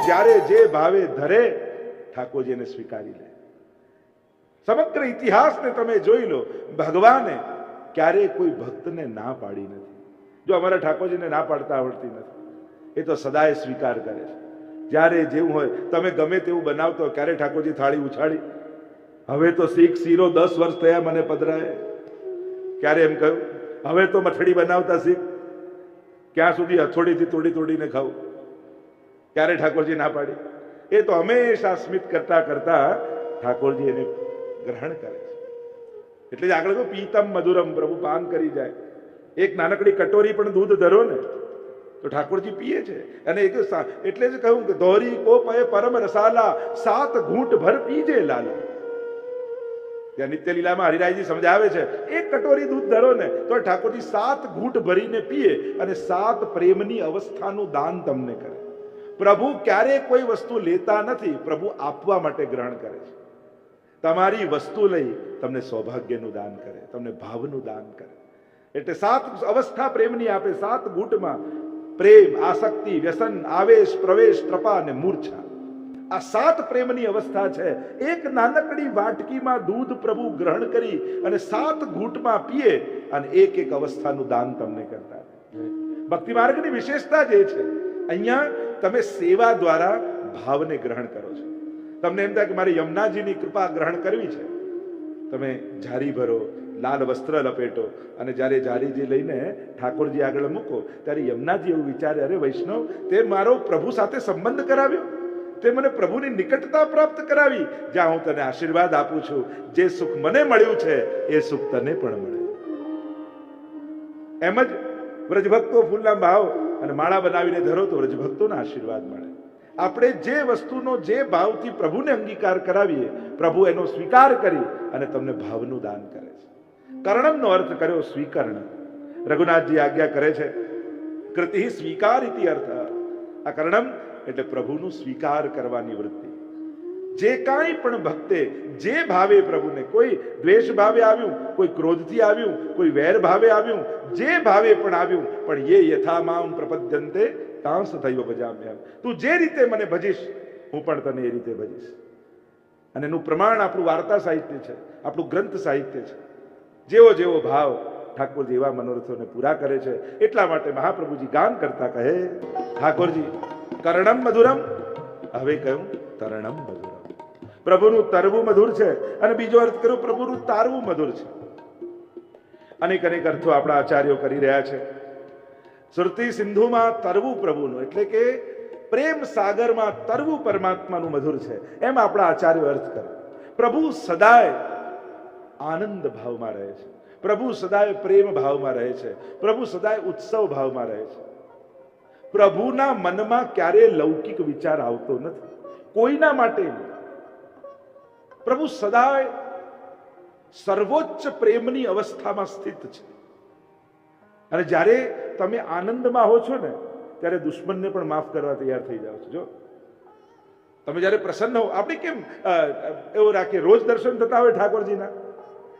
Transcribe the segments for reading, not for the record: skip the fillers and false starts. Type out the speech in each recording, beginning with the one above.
જ્યારે જે ભાવે ધરે ઠાકોરજી એને સ્વીકારી લે. સમગ્ર ઇતિહાસને તમે જોઈ લો, ભગવાને ક્યારેય કોઈ ભક્તને ના પાડી નથી. જો અમારા ઠાકોરજીને ના પાડતા આવડતી નથી, એ તો સદાય સ્વીકાર કરે છે. જ્યારે જેવું હોય, તમે ગમે તેવું બનાવતો હોય, ક્યારે ઠાકોરજી થાળી ઉછાળી? હવે તો શીખ શીરો 10 વર્ષ થયા મને પધરાય, ક્યારે એમ કહ્યું હવે તો મઠડી બનાવતા શીખ? ક્યાં સુધી હથોડીથી તોડી તોડીને ખાવું? ક્યારે ઠાકોરજી ના પાડી? એ તો હંમેશા સ્મિત કરતા કરતા ઠાકોરજી એને ગ્રહણ કરે છે. એટલે જ આગળ તો પીતમ મધુરમ, પ્રભુ પાન કરી જાય. એક નાનકડી કટોરી પણ દૂધ ધરો ને તો ઠાકોરજી પીએ છે. અને એટલે જ કહ્યું કે દોરી કો પય પરમ રસાલા, 7 ઘૂંટ ભર પીજે લાલા. ત્યાં નિત્ય લીલામાં હરિરાયજી સમજાવે છે, એક કટોરી દૂધ ધરો ને તો ઠાકોરજી 7 ઘૂંટ ભરીને પીએ અને 7 પ્રેમની અવસ્થાનું દાન તમને કરે. પ્રભુ ક્યારેય કોઈ વસ્તુ લેતા નથી, પ્રભુ આપવા માટે ગ્રહણ કરે છે. તમારી વસ્તુ લઈ તમને સૌભાગ્યનું દાન કરે, તમને ભાવનું દાન કરે. એટલે 7 અવસ્થા પ્રેમની આપે. 7 ઘૂંટમાં પ્રેમ, આસક્તિ, વ્યસન, આવેશ, પ્રવેશ, ત્રપા અને મૂર્છા, આ 7 પ્રેમની અવસ્થા છે. એક નાનકડી વાટકીમાં દૂધ પ્રભુ ગ્રહણ કરી અને 7 ઘૂંટમાં પીએ અને એક એક અવસ્થાનું દાન તમને કરતા. ભક્તિ માર્ગની વિશેષતા જે છે, અહીંયા તમે સેવા દ્વારા ભાવને ગ્રહણ કરો છો. તમને એમ થાય કે મારે યમુનાજીની કૃપા ગ્રહણ કરવી છે, તમે જારી ભરો, લાલ વસ્ત્ર લપેટો અને જ્યારે જારીજી લઈને ઠાકોરજી આગળ મૂકો ત્યારે યમુનાજી એવું વિચારે, અરે વૈષ્ણવ, તે મારો પ્રભુ સાથે સંબંધ કરાવ્યો, તે મને પ્રભુની નિકટતા પ્રાપ્ત કરાવી. જ્યાં હું તને આશીર્વાદ આપું છું, જે સુખ મને મળ્યું છે એ સુખ તને પણ મળે. એમ જ વ્રજભક્તો ફૂલના ભાવ અને માળા બનાવીને ધરો તો વ્રજભક્તોના આશીર્વાદ મળે. આપણે જે વસ્તુનો જે ભાવથી પ્રભુને અંગીકાર કરાવીએ, પ્રભુ એનો સ્વીકાર કરી અને તમને ભાવનું દાન કરે છે. કર્ણમનો અર્થ કર્યો સ્વીકરણ. રઘુનાથજી આજ્ઞા કરે છે, કૃતિ સ્વીકાર ઇતિ અર્થ. આ કર્ણમ એટલે પ્રભુનું સ્વીકાર કરવાની વૃત્તિ. જે કાંઈ પણ ભક્તે જે ભાવે પ્રભુને, કોઈ દ્વેષ ભાવે આવ્યું, કોઈ ક્રોધથી આવ્યું, કોઈ વેર ભાવે આવ્યું, જે ભાવે પણ આવ્યું, પણ યે યથા મામ પ્રપદ્યન્તે તાંસ થૈવ ભજામ્યહમ. તું જે રીતે મને ભજીશ હું પણ તને એ રીતે ભજીશ. અને એનું પ્રમાણ આપણું વાર્તા સાહિત્ય છે, આપણું ગ્રંથ સાહિત્ય છે. જેવો જેવો ભાવ ઠાકોરજી એવા મનોરથોને પૂરા કરે છે. એટલા માટે મહાપ્રભુજી ગાન કરતા કહે, ઠાકોરજી કર્ણમ મધુરમ, હવે કહ્યું તરણમ મધુરમ. પ્રભુનું તરવું મધુર છે અને બીજો અર્થ કર્યો પ્રભુનું તારવું મધુર છે. અનેક અનેક અર્થો આપણા આચાર્યો કરી રહ્યા છે. શ્રુતિ સિંધુમાં તરવું પ્રભુનું એટલે કે પ્રેમ સાગરમાં તરવું પરમાત્માનું મધુર છે, એમ આપણા આચાર્યો અર્થ કરે. પ્રભુ સદાય આનંદ ભાવમાં રહે છે, પ્રભુ સદાય પ્રેમ ભાવમાં રહે છે, પ્રભુ સદાય ઉત્સવ ભાવમાં રહે છે. પ્રભુના મનમાં ક્યારેય લૌકિક વિચાર આવતો નથી, કોઈના માટે નહીં. પ્રભુ સદાય સર્વોચ્ચ પ્રેમની અવસ્થામાં સ્થિત છે. અને જ્યારે તમે આનંદમાં હો છો ને ત્યારે દુશ્મનને પણ માફ કરવા તૈયાર થઈ જાઓ છો. જો તમે જ્યારે પ્રસન્ન હો, આપણે કેમ એવું રાખીએ, રોજ દર્શન થતા હોય ઠાકોરજીના,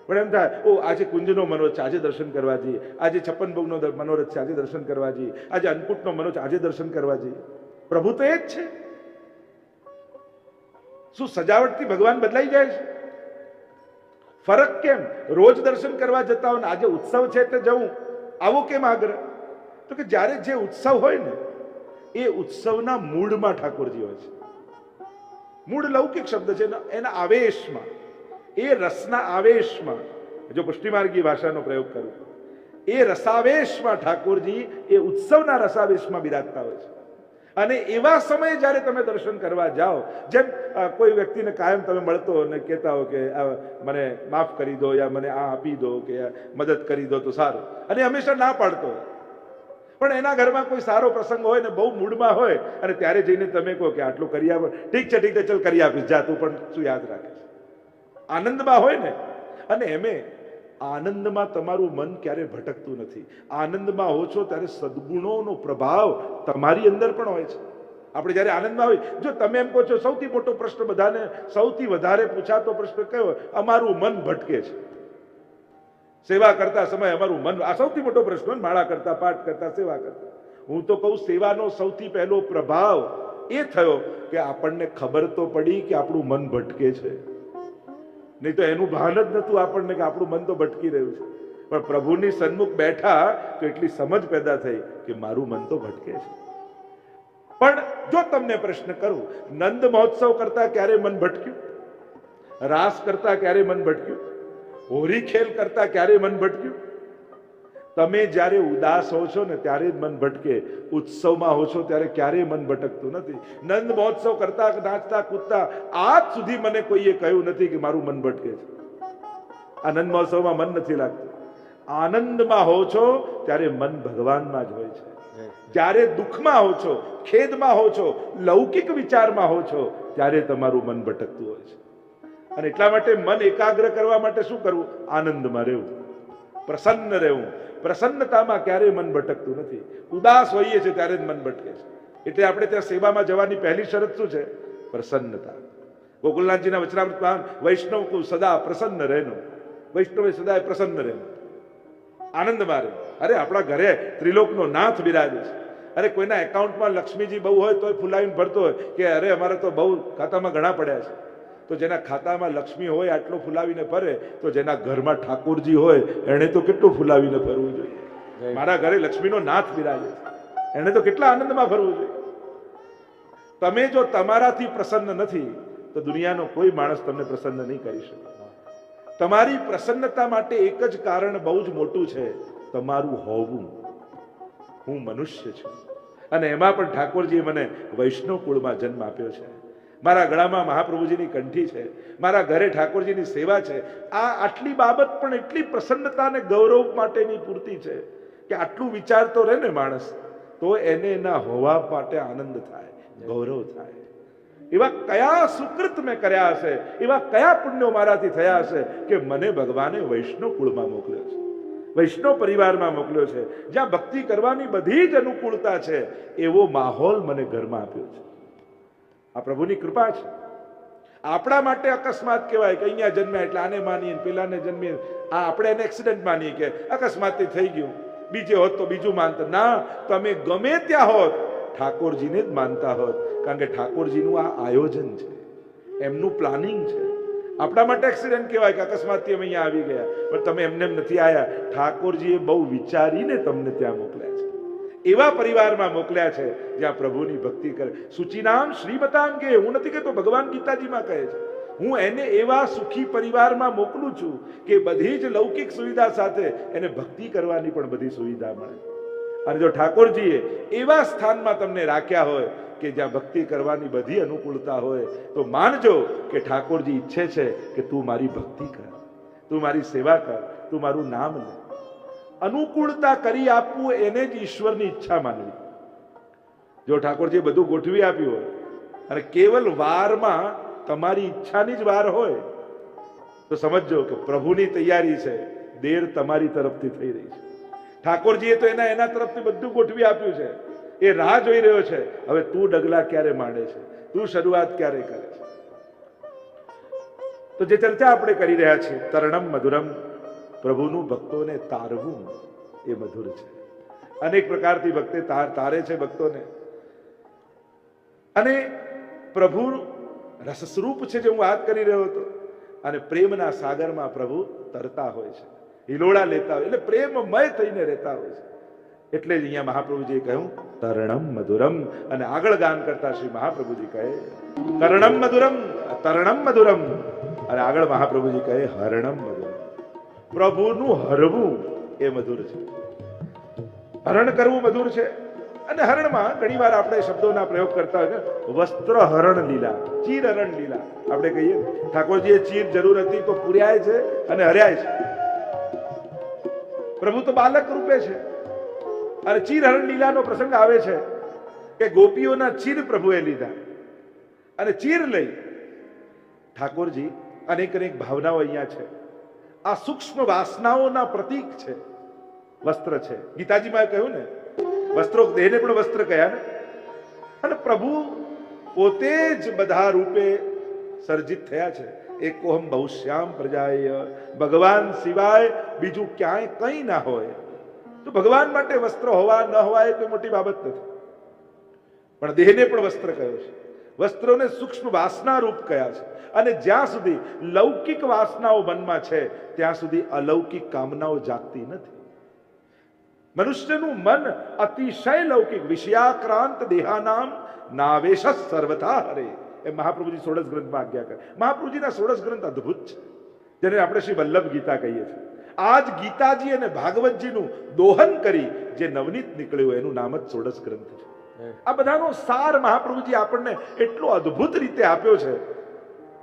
પણ એમ થાય ઓ આજે કુંજનો મનોરથ છે, આજે દર્શન કરવા જઈએ, આજે 56 ભોગનો મનોરથ છે, આજે દર્શન કરવા જઈએ, આજે અન્નકૂટનો મનોરથ છે, આજે દર્શન કરવા જઈએ. પ્રભુ તો એ જ છે. શું સજાવટથી ભગવાન બદલાઈ જાય છે? ફરક કેમ? રોજ દર્શન કરવા જતા હોય ને આજે ઉત્સવ છે એટલે જવું, આવો કેમ આગ્રહ? તો કે જ્યારે જે ઉત્સવ હોય ને એ ઉત્સવના મૂળમાં ઠાકોરજી હોય છે. મૂળ લૌકિક શબ્દ છે, એના આવેશમાં, એ રસના આવેશમાં, જો પુષ્ટિમાર્ગી ભાષાનો પ્રયોગ કરું, એ રસાવેશમાં ઠાકોરજી એ ઉત્સવના રસાવેશમાં બિરાજતા હોય છે. અને એવા સમયે જ્યારે તમે દર્શન કરવા જાઓ, જેમ કોઈ વ્યક્તિને કાયમ તમે મળતો અને કહેતા હો કે મને માફ કરી દો, યા મને આ આપી દો, કે મદદ કરી દો તો સારું, અને હંમેશા ના પાડતો, પણ એના ઘરમાં કોઈ સારો પ્રસંગ હોય ને બહુ મૂડમાં હોય અને ત્યારે જઈને તમે કહો કે આટલું કરી આપ, ઠીક છે ઠીક છે ચલ કરી આપીશ, જા, તું પણ શું યાદ રાખે છે? આનંદમાં હોય ને, અને એમે આનંદમાં તમારું મન ક્યારે ભટકતું નથી. આનંદમાં હો છો ત્યારે સદગુણોનો પ્રભાવ તમારી અંદર પણ હોય છે. આપણે જ્યારે આનંદમાં હોય, જો તમે એમ કહો છો, સૌથી મોટો પ્રશ્ન બધાને સૌથી વધારે પૂછાતો પ્રશ્ન કયો? અમારું મન ભટકે છે. સેવા કરતા સમય અમારું મન, આ સૌથી મોટો પ્રશ્ન, માળા કરતા, પાઠ કરતા, સેવા કરતા. હું તો કહું સેવાનો સૌથી પહેલો પ્રભાવ એ થયો કે આપણને ખબર તો પડી કે આપણું મન ભટકે છે, નહીં તો એનું ભાન જ નતું આપણને કે આપણું મન તો ભટકી રહ્યું છે. પણ પ્રભુની સન્મુખ બેઠા તો એટલી સમજ પેદા થઈ કે મારું મન તો ભટકે છે. પણ જો તમને પ્રશ્ન કરું, નંદ મહોત્સવ કરતા ક્યારે મન ભટક્યું? રાસ કરતા ક્યારે મન ભટક્યું? હોરી ખેલ કરતા ક્યારે મન ભટક્યું? તમે જ્યારે ઉદાસ હો છો ને ત્યારે જ મન ભટકે, ઉત્સવમાં હો છો ત્યારે ક્યારેય મન ભટકતું નથી. નંદ મહોત્સવ કરતા નાચતા કૂદતા આજ સુધી મને કોઈએ કહ્યું નથી કે મારું મન ભટકે છે. આનંદ મહોત્સવમાં મન નથી લાગતું. આનંદમાં હો છો ત્યારે મન ભગવાનમાં જ હોય છે. જ્યારે દુઃખમાં હો છો, ખેદમાં હો છો, લૌકિક વિચારમાં હો છો ત્યારે તમારું મન ભટકતું હોય છે. અને એટલા માટે મન એકાગ્ર કરવા માટે શું કરવું? આનંદમાં રહેવું, પ્રસન્ન રહેવું. પ્રસન્નતામાં ક્યારેય મન ભટકતું નથી. ઉદાસ હોઈએ છે ત્યારે જ મન ભટકે છે. એટલે આપણે ત્યાં સેવામાં જવાની પહેલી શરત શું છે? પ્રસન્નતા. ગોકુલનાથજીના વચનામૃતમાં વૈષ્ણવ કો સદા પ્રસન્ન રહેનો, વૈષ્ણવે સદા પ્રસન્ન રહેનો, આનંદમાં રહે. અરે આપણા ઘરે ત્રિલોકનો નાથ બિરાજે છે. અરે કોઈના એકાઉન્ટમાં લક્ષ્મીજી બહુ હોય તો ફૂલાવીને ભરતો હોય કે અરે અમારે તો બહુ ખાતામાં ઘણા પડ્યા છે. તો જેના ખાતામાં લક્ષ્મી હોય આટલો ફૂલાવીને ફરે, તો જેના ઘરમાં ઠાકોરજી હોય એને તો કેટલું ફૂલાવીને ફરવું જોઈએ. મારા ઘરે લક્ષ્મીનો નાથ બિરાજે છે, એને તો કેટલા આનંદમાં ફરવું જોઈએ. તમે જો તમારાથી પ્રસન્ન નથી તો દુનિયાનો કોઈ માણસ તમને પ્રસન્ન નહીં કરી શકે. તમારી પ્રસન્નતા માટે એક જ કારણ બહુ જ મોટું છે, તમારું હોવું. હું મનુષ્ય છું અને એમાં પણ ઠાકોરજીએ મને વૈષ્ણવ કુળમાં જન્મ આપ્યો છે. મારા ગળામાં મહાપ્રભુજીની કંઠી છે, મારા ઘરે ઠાકોરજીની સેવા છે. આ આટલી બાબત પણ એટલી પ્રસન્નતા અને ગૌરવ માટેની પૂરતી છે કે આટલું વિચારતો રહે ને માણસ તો એને એના હોવા માટે આનંદ થાય, ગૌરવ થાય. એવા કયા સુકૃત મેં કર્યા હશે, એવા કયા પુણ્યો મારાથી થયા હશે કે મને ભગવાને વૈષ્ણવ કુળમાં મોકલ્યો છે, વૈષ્ણવ પરિવારમાં મોકલ્યો છે, જ્યાં ભક્તિ કરવાની બધી જ અનુકૂળતા છે. એવો માહોલ મને ઘરમાં આપ્યો છે. આ પ્રભુની કૃપા છે. આપણા માટે અકસ્માત કહેવાય કે અહીંયા જન્મ્યા એટલે આને માનીએ, પેલાને જન્મીએ. આ આપણે એને એક્સિડન્ટ માનીએ કે અકસ્માતથી થઈ ગયું, બીજે હોત તો બીજું માનતા. ના, તમે ગમે ત્યાં હોત ઠાકોરજીને જ માનતા હોત, કારણ કે ઠાકોરજીનું આ આયોજન છે, એમનું પ્લાનિંગ છે. આપણા માટે એક્સિડન્ટ કહેવાય કે અકસ્માતથી અમે અહીંયા આવી ગયા, પણ તમે એમને એમ નથી આવ્યા. ઠાકોરજીએ બહુ વિચારીને તમને ત્યાં મોકલ્યા છે, એવા પરિવારમાં મોકલ્યા છે જ્યાં પ્રભુની ભક્તિ કરે. સૂચિનામ શ્રીમતામ કે હું નથી કહેતો, ભગવાન ગીતાજીમાં કહે છે હું એને એવા સુખી પરિવારમાં મોકલું છું કે બધી જ લૌકિક સુવિધા સાથે એને ભક્તિ કરવાની પણ બધી સુવિધા મળે. અને જો ઠાકોરજીએ એવા સ્થાનમાં તમને રાખ્યા હોય કે જ્યાં ભક્તિ કરવાની બધી અનુકૂળતા હોય તો માનજો કે ઠાકોરજી ઈચ્છે છે કે તું મારી ભક્તિ કર, તું મારી સેવા કર, તું મારું નામ લે. અનુકૂળતા કરી આપવું એને જ ઈશ્વરની ઈચ્છા માનવી. જો ઠાકોરજીએ બધું ગોઠવી આપ્યું હોય અને કેવલ વારમાં તમારી ઈચ્છાની જ વાર હોય તો સમજજો કે પ્રભુની તૈયારી છે, દેર તમારી તરફથી થઈ રહી છે. ઠાકોરજીએ તો એના તરફથી બધું ગોઠવી આપ્યું છે. એ રાહ જોઈ રહ્યો છે, હવે તું ડગલા ક્યારે માંડે છે, તું શરૂઆત ક્યારે કરે છે. તો જે ચર્ચા આપણે કરી રહ્યા છીએ, તરણમ મધુરમ, પ્રભુનું ભક્તોને તારવું એ મધુર છે. અનેક પ્રકારથી ભક્તે તારે છે ભક્તોને. અને પ્રભુ રસસ્વરૂપ છે જે હું વાત કરી રહ્યો હતો. અને પ્રેમના સાગરમાં પ્રભુ તરતા હોય છે, હિલોળા લેતા હોય, એટલે પ્રેમમય થઈને રહેતા હોય છે. એટલે જ અહીંયા મહાપ્રભુજીએ કહ્યું તરણમ મધુરમ. અને આગળ ગાન કરતા શ્રી મહાપ્રભુજી કહે તરણમ મધુરમ, તરણમ મધુરમ. અને આગળ મહાપ્રભુજી કહે હરણમ મધુરમ. પ્રભુનું હરવું એ મધુર છે, હરણ કરવું મધુર છે. અને હરણમાં ઘણી વાર આપણે શબ્દોના પ્રયોગ કરતા હોય, વસ્ત્ર હરણ લીલા, ચીર હરણ લીલા આપણે કહીએ. ઠાકોરજીએ ચીર જરૂર હતી તો પૂર્યાય છે અને હર્યાય છે. પ્રભુ તો બાલક રૂપે છે. અને ચીર હરણ લીલાનો પ્રસંગ આવે છે કે ગોપીઓના ચીર પ્રભુએ લીધા અને ચીર લઈ ઠાકોરજી અનેક અનેક ભાવનાઓ અહીંયા છે. આ સૂક્ષ્મ વાસનાઓના પ્રતીક છે, વસ્ત્ર છે. ગીતાજીમાં કહ્યું ને વસ્ત્રો દેહને પણ વસ્ત્ર કહ્યા ને. અને પ્રભુ પોતે જ બધા રૂપે સર્જિત થયા છે. એકોહમ બહુશ્યામ પ્રજાય, ભગવાન સિવાય બીજું ક્યાંય કંઈ ના હોય. તો ભગવાન માટે વસ્ત્ર હોવા ન હોવા એ કોઈ મોટી બાબત નથી. પણ દેહને પણ વસ્ત્ર કહ્યો છે. વસ્ત્રોને સૂક્ષ્મ વાસના રૂપ કયા છે. અને જ્યાં સુધી લૌકિક વાસનાઓ મનમાં છે ત્યાં સુધી અલૌકિક કામનાઓ જાગતી નથી. મનુષ્યનું મન અતિશય લૌકિક વિષયાક્રાંત દેહાનામ નાવેશ સર્વથા હરે, એ મહાપ્રભુજી સોળસ ગ્રંથમાં આજ્ઞા કરે. મહાપ્રભુજીના સોળસ ગ્રંથ અદ્ભુત છે, જેને આપણે શ્રી વલ્લભ ગીતા કહીએ છીએ. આજ ગીતાજી અને ભાગવતજીનું દોહન કરી જે નવનીત નીકળ્યું એનું નામ જ સોળસ ગ્રંથ છે. આ બધાનો સાર મહાપ્રભુજી આપણને એટલો અદ્ભુત રીતે આપ્યો છે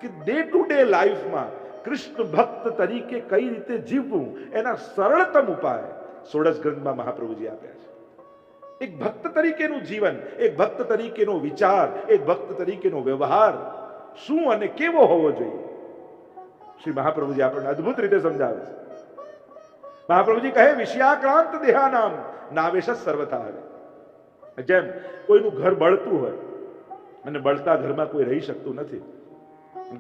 કે ડે ટુ ડે લાઈફમાં કૃષ્ણ ભક્ત તરીકે કઈ રીતે જીવવું એના સરળતમ ઉપાય સોળસ ગ્રંથમાં મહાપ્રભુજી આપ્યા છે. એક ભક્ત તરીકેનું જીવન, એક ભક્ત તરીકેનો વિચાર, એક ભક્ત તરીકેનો વ્યવહાર શું અને કેવો હોવો જોઈએ, શ્રી મહાપ્રભુજી આપણને અદ્ભુત રીતે સમજાવે છે. મહાપ્રભુજી કહે વિષયાક્રાંત દેહાનામ નાવેશ સર્વથા હરે. જેમ કોઈનું ઘર બળતું હોય અને બળતા ઘરમાં કોઈ રહી શકતું નથી,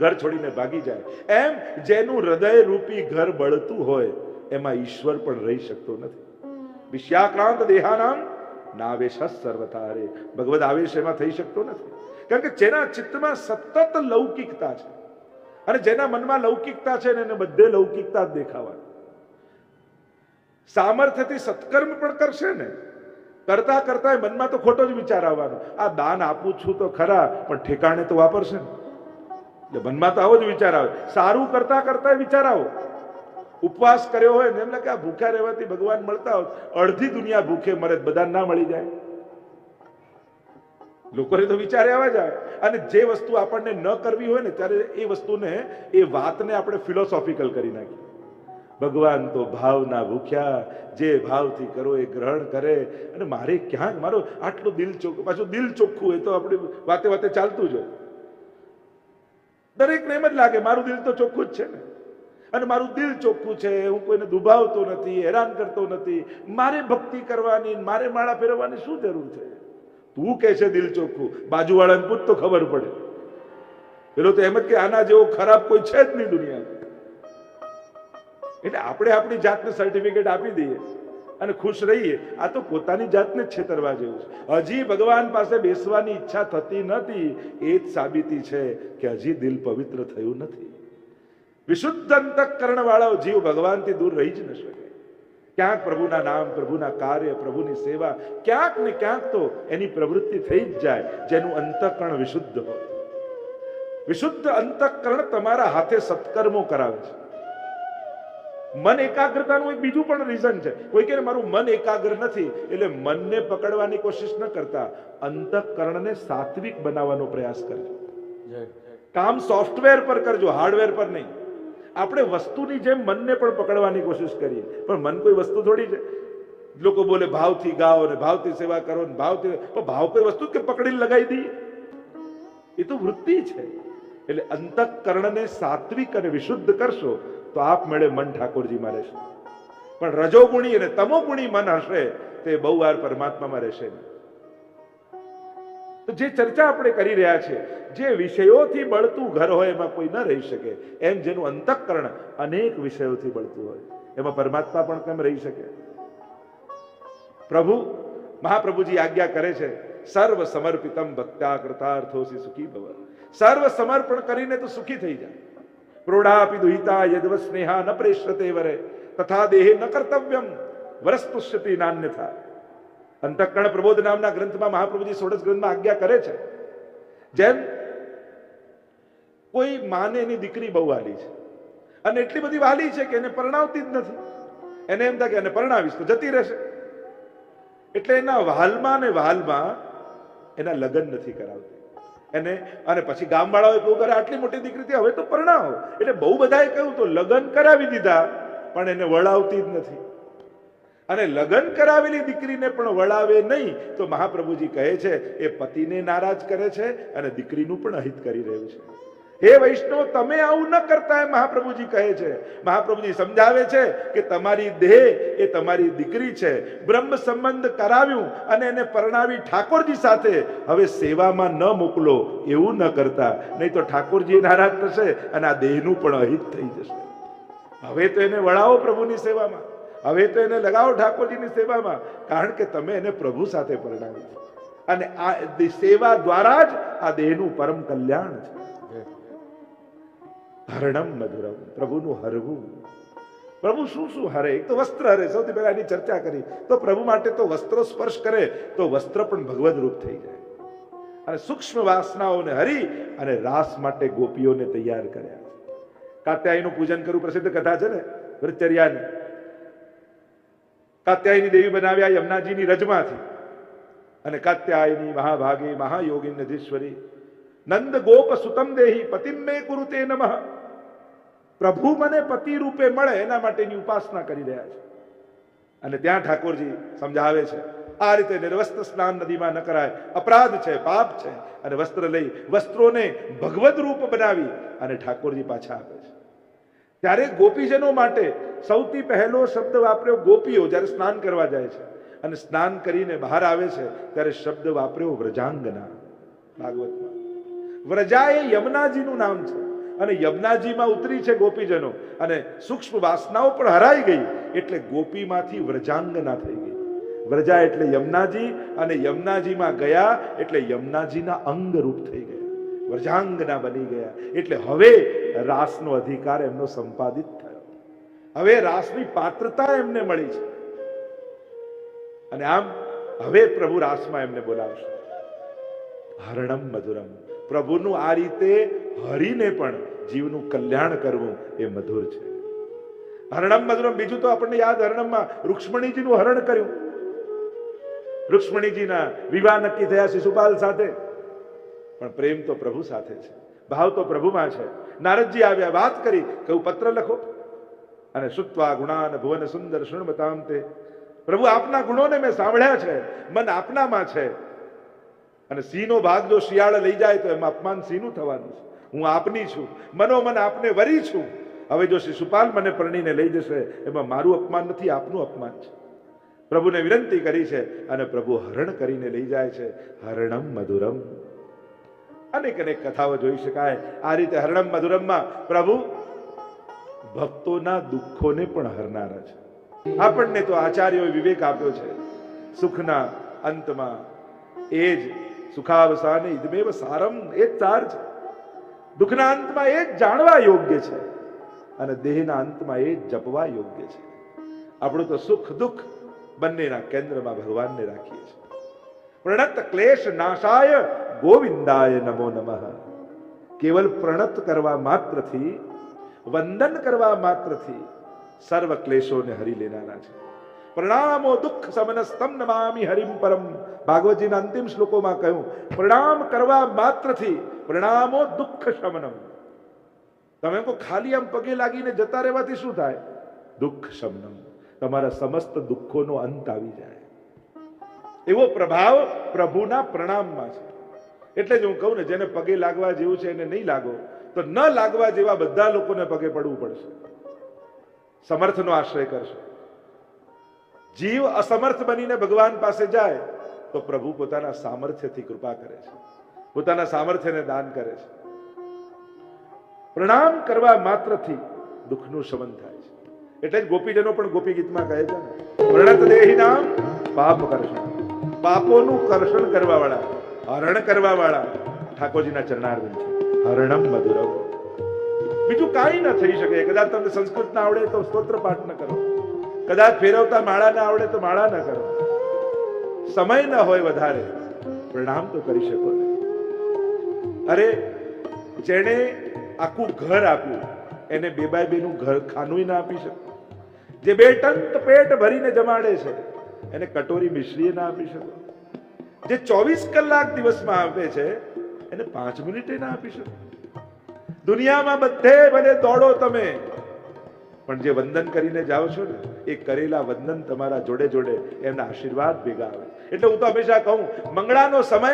ઘર છોડીને ભાગી જાય, એમ જેનું હૃદય રૂપી ઘર બળતું હોય એમાં ઈશ્વર પણ રહી શકતો નથી. વિષયાક્રાંત દેહાનામ નાવેશ સર્વથા હરે. ભગવદ આવેશ એમાં થઈ શકતો નથી, કારણ કે જેના ચિત્તમાં સતત લૌકિકતા છે અને જેના મનમાં લૌકિકતા છે એને બધે લૌકિકતા જ દેખાવાની. સામર્થ્યથી સત્કર્મ પણ કરશે ને, કરતા કરતા મનમાં તો ખોટો જ વિચાર આવવાનો, આ દાન આપું છું તો ખરા પણ ઠેકાણે તો વાપરશે ને, એટલે મનમાં તો આવો જ વિચાર આવે. સારું કરતા કરતા વિચાર આવો. ઉપવાસ કર્યો હોય ને એમ લાગે આ ભૂખ્યા રહેવાથી ભગવાન મળતા હોય, અડધી દુનિયા ભૂખે મરે, બધા ના મળી જાય. લોકોને તો વિચાર આવા જ આવે. અને જે વસ્તુ આપણને ન કરવી હોય ને ત્યારે એ વસ્તુને, એ વાતને આપણે ફિલોસોફિકલ કરી નાખીએ. ભગવાન તો ભાવના ભૂખ્યા, જે ભાવથી કરો એ ગ્રહણ કરે, અને મારે ક્યાંક મારો આટલું દિલ ચોખ્ખું, પાછું દિલ ચોખ્ખું હોય તો આપણી વાતે વાતે ચાલતું જ હોય. દરેકને એમ જ લાગે મારું દિલ તો ચોખ્ખું જ છે ને, અને મારું દિલ ચોખ્ખું છે, હું કોઈને દુભાવતો નથી, હેરાન કરતો નથી, મારે ભક્તિ કરવાની, મારે માળા ફેરવવાની શું જરૂર છે? તું કહે છે દિલ ચોખ્ખું, બાજુવાળાને પૂછ તો ખબર પડે. પેલો તો એમ જ કે આના જેવો ખરાબ કોઈ છે જ નહીં દુનિયામાં. એટલે આપણે આપણી જાતને સર્ટિફિકેટ આપી દઈએ અને ખુશ રહીએ, આ તો પોતાની જાતને જ છેતરવા જેવું છે. હજી ભગવાન પાસે બેસવાની ઈચ્છા થતી નથી, એ જ સાબિતી છે કે હજી દિલ પવિત્ર થયું નથી. વિશુદ્ધ અંતઃકરણ વાળો જીવ ભગવાનથી દૂર રહી જ ન શકે. ક્યાંક પ્રભુના નામ, પ્રભુના કાર્ય, પ્રભુની સેવા, ક્યાંક ને ક્યાંક તો એની પ્રવૃત્તિ થઈ જ જાય, જેનું અંતઃકરણ વિશુદ્ધ હોય. વિશુદ્ધ અંતઃકરણ તમારા હાથે સત્કર્મો કરાવે છે. મન એકાગ્રતાનું એક બીજું પણ રીઝન છે. કોઈ કહે મારું મન એકાગ્ર નથી, એટલે મનને પકડવાની કોશિશ ન કરતા અંતઃકરણને સાત્વિક બનાવવાનો પ્રયાસ કરજો. કામ સોફ્ટવેર પર કરજો, હાર્ડવેર પર નહીં. આપણે વસ્તુની જેમ મનને પણ પકડવાની કોશિશ કરીએ, પણ મન કોઈ વસ્તુ થોડી છે. લોકો બોલે ભાવથી ગાઓ ને ભાવથી સેવા કરો ને ભાવથી, પણ ભાવ કોઈ વસ્તુ કે પકડીને લગાવી દઈએ, એ તો વૃત્તિ છે. એટલે અંતઃકરણને સાત્વિક અને વિશુદ્ધ કરશો તો આપમેળે મન ઠાકોરજીમાં રહેશે. પણ રજોગુણી અને તમોગુણી મન હશે તે બહુ વાર પરમાત્મામાં રહેશે નહીં. તો જે ચર્ચા આપણે કરી રહ્યા છીએ, જે વિષયોથી બળતું ઘર હોય એમાં કોઈ ન રહી શકે, એમ જેનું અંતઃકરણ અનેક વિષયોથી બળતું હોય એમાં પરમાત્મા પણ કેમ રહી શકે? પ્રભુ મહાપ્રભુજી આજ્ઞા કરે છે, સર્વ સમર્પિતમ ભક્ત્યા કૃતાર્થોસી સુખી ભવ. સર્વ સમર્પણ કરીને તો સુખી થઈ જાય. પ્રોઢાપી દુહિતા યદવ સ્નેહા ન પ્રેષ્યતે વરે તથા દેહે ન કર્તવ્યમ વરસ્તુષ્યતિ નાન્યથા. અંતઃકરણ પ્રબોધ નામના ગ્રંથમાં મહાપ્રભુજી સોળસ ગ્રંથમાં આજ્ઞા કરે છે, જેમ કોઈ માને એની દીકરી બહુ વાલી છે અને એટલી બધી વાલી છે કે એને પરણાવતી જ નથી. એને એમ થાય કે એને પરણાવીશ તો જતી રહેશે, એટલે એના વહાલમાં ને વહાલમાં એના લગ્ન નથી કરાવતી એને. અને પછી ગામવાળાઓ કહ્યું કરે આટલી મોટી દીકરી હતી, હવે તો પરણાવો. એટલે બહુ બધાએ કહ્યું તો લગ્ન કરાવી દીધા, પણ એને વળાવતી જ નથી. અને લગ્ન કરાવેલી દીકરીને પણ વળાવે નહીં તો મહાપ્રભુજી કહે છે એ પતિને નારાજ કરે છે અને દીકરીનું પણ અહિત કરી રહ્યું છે. હે વૈષ્ણવ, તમે આવું ન કરતા એમ મહાપ્રભુજી કહે છે. મહાપ્રભુજી સમજાવે છે કે તમારી દેહ એ તમારી દીકરી છે. બ્રહ્મ સંબંધ કરાવ્યું અને એને પરણાવી ઠાકોરજી સાથે હવે સેવામાં ન મોકલો, એવું ન કરતા, નહીં તો ઠાકોરજી નારાજ થશે અને આ દેહનું પણ અહિત થઈ જશે. હવે તો એને વળાવો પ્રભુની સેવામાં, હવે તો એને લગાવો ઠાકોરજીની સેવામાં, કારણ કે તમે એને પ્રભુ સાથે પરણાવી. અને આ સેવા દ્વારા જ આ દેહનું પરમ કલ્યાણ છે. હરણમ મધુરમ, પ્રભુનું હરવું. પ્રભુ શું શું હરે? એક તો વસ્ત્ર હરે. સૌથી પહેલા એની ચર્ચા કરી તો પ્રભુ માટે તો વસ્ત્રો સ્પર્શ કરે તો વસ્ત્ર પણ ભગવદ રૂપ થઈ જાય. અને સૂક્ષ્મ વાસનાઓને હરી અને રાસ માટે ગોપીઓને તૈયાર કર્યા. કાત્યાયનું પૂજન કરવું પ્રસિદ્ધ કથા છે ને, વ્રતચર્યાની. કાત્યાયની દેવી બનાવ્યા યમુનાજીની રજમાંથી. અને કાત્યાયની મહાભાગે મહાયોગી નધીશ્વરી નંદ ગોપ સુતમ દેહી પતિમ મે કુરુતે નમઃ. પ્રભુ મને પતિ રૂપે મળે એના માટેની ઉપાસના કરી રહ્યા છે. અને ત્યાં ઠાકોરજી સમજાવે છે આ રીતે નિર્વસ્ત્ર સ્નાન નદીમાં ન કરાય, અપરાધ છે, પાપ છે. અને વસ્ત્ર લઈ વસ્ત્રોને ભગવદ રૂપ બનાવી અને ઠાકોરજી પાછા આપે છે. ત્યારે ગોપીજનો માટે સૌથી પહેલો શબ્દ વાપર્યો ગોપીઓ જ્યારે સ્નાન કરવા જાય છે અને સ્નાન કરીને બહાર આવે છે ત્યારે શબ્દ વાપર્યો વ્રજાંગના. ભાગવતમાં વ્રજા એ યમુનાજીનું નામ છે અને યમુનાજીમાં ઉતરી છે ગોપીજનો અને સૂક્ષ્મ વાસનાઓ પણ હરાઈ ગઈ એટલે ગોપીમાંથી વ્રજાંગના થઈ ગઈ. વ્રજા એટલે યમુનાજી અને યમુનાજીમાં ગયા એટલે યમુનાજીના અંગ રૂપ થઈ ગયા, વ્રજાંગના બની ગયા. એટલે હવે રાસનો અધિકાર એમનો સંપાદિત થયો. હવે રાસની પાત્રતા એમને મળી છે અને આમ હવે પ્રભુ રાસમાં એમને બોલાવશે. હરણમ મધુરમ. પ્રભુનું આ રીતે હરીને પણ જીવનું કલ્યાણ કરવું એ મધુર છે. હરણમ મધુરમ. બીજું તો આપણને યાદ, હરણમમાં રૂક્ષ્મણીજીનું હરણ કર્યું. રૂક્ષ્મણીજીના વિવાહ નક્કી થયા શિશુપાલ સાથે, પણ પ્રેમ તો પ્રભુ સાથે છે, ભાવ તો પ્રભુમાં છે. નારદજી આવ્યા, વાત કરી, કહ્યું પત્ર લખો. અને સુત્વા ગુણાન ભુવન સુંદર શૃણવતામ તે. પ્રભુ આપના ગુણોને મેં સાંભળ્યા છે, મન આપનામાં છે. અને સિંહનો ભાગ જો શિયાળ લઈ જાય તો એમાં અપમાન સિંહનું થવાનું છે. હું આપની છું, મનોમન આપને વરી છું. હવે જો શિશુપાલ મને પરણીને લઈ જશે એમાં મારું અપમાન નથી, આપનું અપમાન છે. પ્રભુને વિનંતી કરી છે અને પ્રભુ હરણ કરીને લઈ જાય છે. હરણમ મધુરમ. અનેક અનેક કથાઓ જોઈ શકાય. આ રીતે હરણમ મધુરમમાં પ્રભુ ભક્તોના દુઃખોને પણ હરનારા છે. આપણને તો આચાર્યોએ વિવેક આપ્યો છે, સુખના અંતમાં એ જ સુખાવસાને ઇદમેવ સારમ, એ જ સાર છે. દુઃખના અંતમાં એ જ જાણવા યોગ્ય છે અને દેહના અંતમાં એ જ જપવા યોગ્ય છે. આપણું તો સુખ દુઃખ બંનેના કેન્દ્રમાં ભગવાનને રાખીએ છીએ. પ્રણત ક્લેશ નાશાય ગોવિંદાય નમો નમઃ. કેવલ પ્રણત કરવા માત્રથી, વંદન કરવા માત્રથી સર્વ ક્લેશોને હરી લેનારા છે. પ્રણામો દુઃખ સમનસ્તમ નમામિ હરિમ પરમ. ભાગવતજીના અંતિમ શ્લોકોમાં કહ્યું પ્રણામ કરવા માત્રથી, પ્રણામો દુઃખ શમનમ. તમે કહો ખાલી આમ પગે લાગીને જતા રહેવાથી શું થાય? દુઃખ શમનમ. તમારા સમસ્ત દુઃખોનો અંત આવી જાય. એવો પ્રભાવ પ્રભુના પ્રણામમાં છે. એટલે જ હું કહું ને, જેને પગે લાગવા જેવું છે એને નહીં લાગો તો ન લાગવા જેવા બધા લોકોને પગે પડવું પડશે. સમર્થનો આશ્રય કરશે. જીવ અસમર્થ બનીને ભગવાન પાસે જાય તો પ્રભુ પોતાના સામર્થ્યથી કૃપા કરે છે, પોતાના સામર્થ્યને દાન કરે છે. પ્રણામ કરવા માત્રથી દુઃખનું શમન થાય છે. એટલે જ ગોપીજનો પણ ગોપી ગીતમાં કહે છે ને, પ્રણત દેહી નામ પાપ કર્ષણ. પાપોનું કર્ષણ કરવા વાળા, હરણ કરવા વાળા ઠાકોરજીના ચરણારવિંદ છે. હરણમ મધુરમ. બીજું કાંઈ ન થઈ શકે. કદાચ તમને સંસ્કૃત ના આવડે તો સ્તોત્ર પાઠ ન કરો, કદાચ ફેરવતા માળા ના આવડે તો માળા ન કરો, સમય ન હોય વધારે, પ્રણામ તો કરી શકો ને. અરે જેણે આખું ઘર આપ્યું એને બે બાય બેનું ઘર ખાનું ના આપી શકો. જે બે ટન પેટ ભરીને જમાડે છે એને કટોરી મિશ્રી ના આપી શકો. જે 24 કલાક દિવસમાં આપે છે એને 5 મિનિટે ના આપી શકો. દુનિયામાં બધે ભલે દોડો તમે, પણ જે વંદન કરીને જાઓ છો ને એ કરેલા વંદન તમારા જોડે જોડે એમના આશીર્વાદ ભેગા આવે. એટલે હું તો હંમેશા કહું, મંગળાનો સમય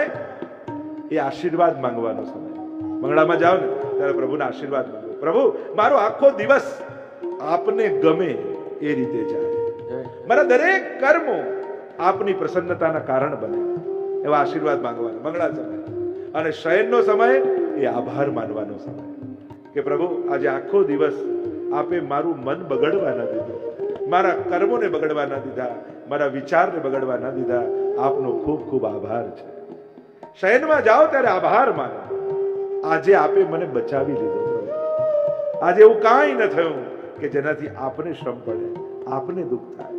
એ આશીર્વાદ માંગવાનો સમય. મંગળામાં જાઓ ને ત્યારે પ્રભુના આશીર્વાદ માંગો. પ્રભુ મારો આખો દિવસ આપને ગમે એ રીતે જાય, મારા દરેક કર્મો આપની પ્રસન્નતાના કારણ બને, એવા આશીર્વાદ માંગવાના મંગળા સમય. અને શયનનો સમય એ આભાર માનવાનો સમય કે પ્રભુ આજે આખો દિવસ આપે મારું મન બગડવા ન દીધું, મારા કર્મોને બગડવા ન દીધા, મારા વિચારને બગડવા ન દીધા. આપનો ખૂબ ખૂબ આભાર છે. શયનમાં જાઓ ત્યારે આભાર માનો. આજે આપે મને બચાવી લીધો પ્રભુ. આજે એવું કાંઈ ન થયું કે જેનાથી આપને શ્રમ પડે, આપને દુઃખ થાય.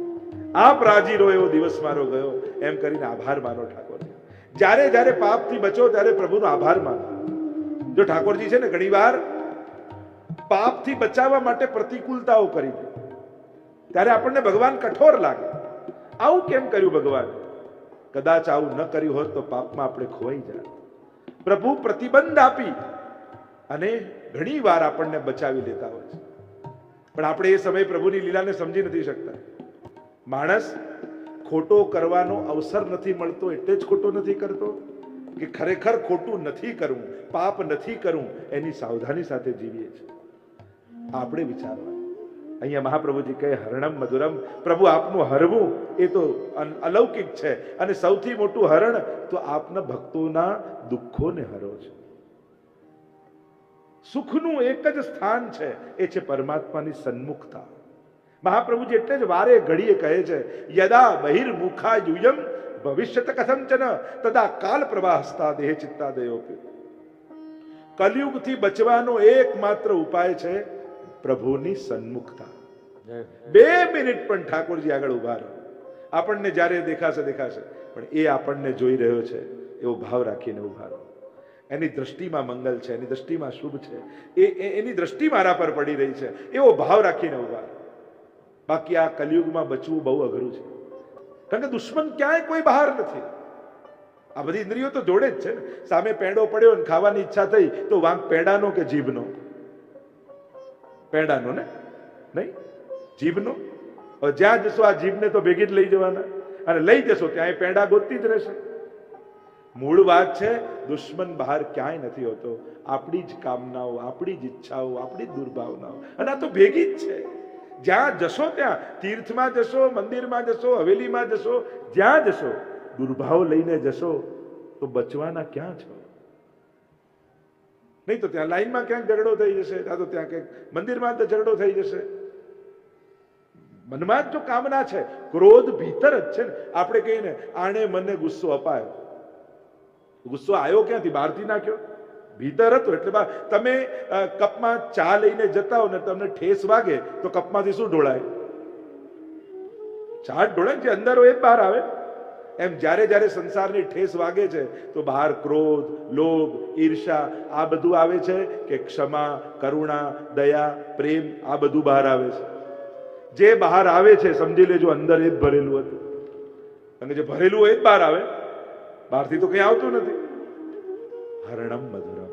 આપ રાજી રહો એવો દિવસ મારો ગયો, એમ કરીને આભાર માનો ઠાકોરજી. જ્યારે જ્યારે પાપથી બચો ત્યારે પ્રભુનો આભાર માનો. જો ઠાકોરજી છે ને ઘણીવાર પાપથી બચાવવા માટે પ્રતિકૂળતાઓ કરી દે, ત્યારે આપણને ભગવાન કઠોર લાગે. આવું કેમ કર્યું ભગવાન? કદાચ આવું ન કર્યું હોત તો પાપમાં આપણે ખોવાઈ જાય. પ્રભુ પ્રતિબંધ આપી અને ઘણી વાર આપણને બચાવી લેતા હોય છે, પણ આપણે એ સમય પ્રભુની લીલાને સમજી નથી શકતા. માણસ ખોટો કરવાનો અવસર નથી મળતો એટલે જ ખોટો નથી કરતો, કે ખરેખર ખોટું નથી કરવું, પાપ નથી કરવું, એની સાવધાની સાથે જીવીએ છીએ. આપણે વિચારવા. અહીંયા મહાપ્રભુજી કહે હરણમ મધુરમ. પ્રભુ આપનું હરવું એ તો અલૌકિક છે, અને સૌથી મોટું હરણ તો આપના ભક્તોના દુઃખોને હરો છે. સુખનું એક જ સ્થાન છે, એ છે પરમાત્માની સન્મુખતા. મહાપ્રભુજી એટલે જ વારે ઘડીએ કહે છે યદા બહિર્મુખા યુયમ ભવિષ્યત કથંચન તદા કાલ પ્રવાહસ્તા દેહ ચિત્તાદયો. કલયુગથી બચવાનો એકમાત્ર ઉપાય છે પ્રભુની સન્મુખતા. 2 મિનિટ પણ ઠાકોરજી આગળ ઉભા રહો. આપણને જ્યારે દેખાશે પણ એ આપણને જોઈ રહ્યો છે એવો ભાવ રાખીને ઉભા રહો. એની દ્રષ્ટિમાં મંગલ છે, એની દ્રષ્ટિમાં શુભ છે, એની દ્રષ્ટિ મારા પર પડી રહી છે એવો ભાવ રાખીને ઉભા રહો. બાકી આ કલયુગમાં બચવું બહુ અઘરું છે, કારણ કે દુશ્મન ક્યાંય કોઈ બહાર નથી. આ બધી ઇન્દ્રિયો તો જોડે જ છે ને. સામે પેંડો પડ્યો ને ખાવાની ઈચ્છા થઈ તો વાંક પેંડાનો કે જીભનો? પેંડાનો ને, નહીં, જીભનો. જ્યાં જશો આ જીભને તો ભેગી જ લઈ જવાના, અને લઈ જશો ત્યાં એ પેંડા ગોતતી જ રહેશે. મૂળ વાત છે દુશ્મન બહાર ક્યાંય નથી હોતો. આપણી જ કામનાઓ, આપણી જ ઈચ્છાઓ, આપણી જ દુર્ભાવનાઓ, અને આ તો ભેગી જ છે. જ્યાં જશો ત્યાં, તીર્થમાં જશો, મંદિરમાં જશો, હવેલીમાં જશો, જ્યાં જશો દુર્ભાવ લઈને જશો તો બચવાના ક્યાં છો? નહીં તો ત્યાં લાઈનમાં ક્યાંક ઝઘડો થઈ જશે, ત્યાં તો ત્યાં ક્યાંક મંદિરમાં તો ઝઘડો થઈ જશે. મનમાં જ જો કામના છે, ક્રોધ ભીતર જ છે ને. આપણે કહીએ ને આણે મને ગુસ્સો અપાયો, ગુસ્સો આવ્યો ક્યાંથી? બહારથી નાખ્યો? ભીતર હતો. એટલે તમે કપમાં ચા લઈને જતા હો ને તમને ઠેસ વાગે તો કપમાંથી શું ઢોળાય? ચા ઢોળાય. જે અંદર હોય એ જ બહાર આવે. એમ જ્યારે જ્યારે સંસારની ઠેસ વાગે છે તો બહાર ક્રોધ, લોભ, ઈર્ષા આ બધું આવે છે, કે ક્ષમા, કરુણા, દયા, પ્રેમ આ બધું બહાર આવે છે. જે બહાર આવે છે સમજી લેજો અંદર એ જ ભરેલું હતું, અને જે ભરેલું હોય એ જ બહાર આવે, બહારથી તો કંઈ આવતું નથી. હરણમ મધુરમ.